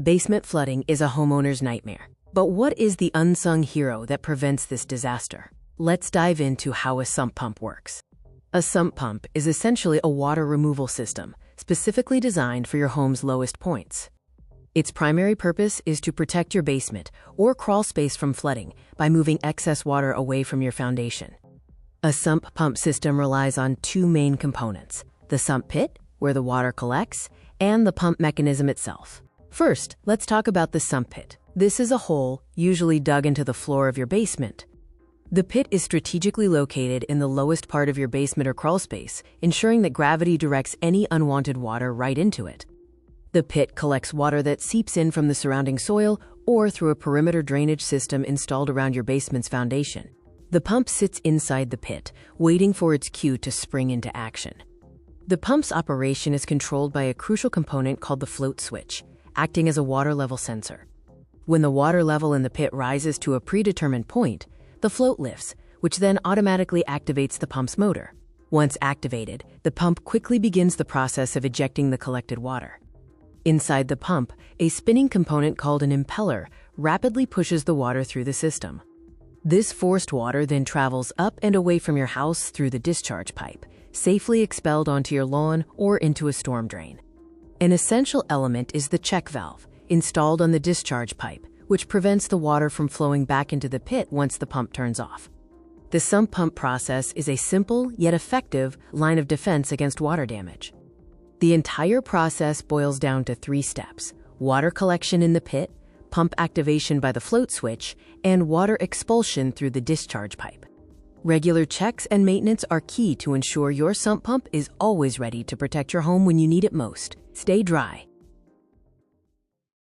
Basement flooding is a homeowner's nightmare. But what is the unsung hero that prevents this disaster? Let's dive into how a sump pump works. A sump pump is essentially a water removal system specifically designed for your home's lowest points. Its primary purpose is to protect your basement or crawl space from flooding by moving excess water away from your foundation. A sump pump system relies on two main components: the sump pit, where the water collects, and the pump mechanism itself. First, let's talk about the sump pit. This is a hole, usually dug into the floor of your basement. The pit is strategically located in the lowest part of your basement or crawl space, ensuring that gravity directs any unwanted water right into it. The pit collects water that seeps in from the surrounding soil or through a perimeter drainage system installed around your basement's foundation. The pump sits inside the pit, waiting for its cue to spring into action. The pump's operation is controlled by a crucial component called the float switch, acting as a water level sensor. When the water level in the pit rises to a predetermined point, the float lifts, which then automatically activates the pump's motor. Once activated, the pump quickly begins the process of ejecting the collected water. Inside the pump, a spinning component called an impeller rapidly pushes the water through the system. This forced water then travels up and away from your house through the discharge pipe, safely expelled onto your lawn or into a storm drain. An essential element is the check valve, installed on the discharge pipe, which prevents the water from flowing back into the pit once the pump turns off. The sump pump process is a simple yet effective line of defense against water damage. The entire process boils down to 3 steps: water collection in the pit, pump activation by the float switch, and water expulsion through the discharge pipe. Regular checks and maintenance are key to ensure your sump pump is always ready to protect your home when you need it most. Stay dry,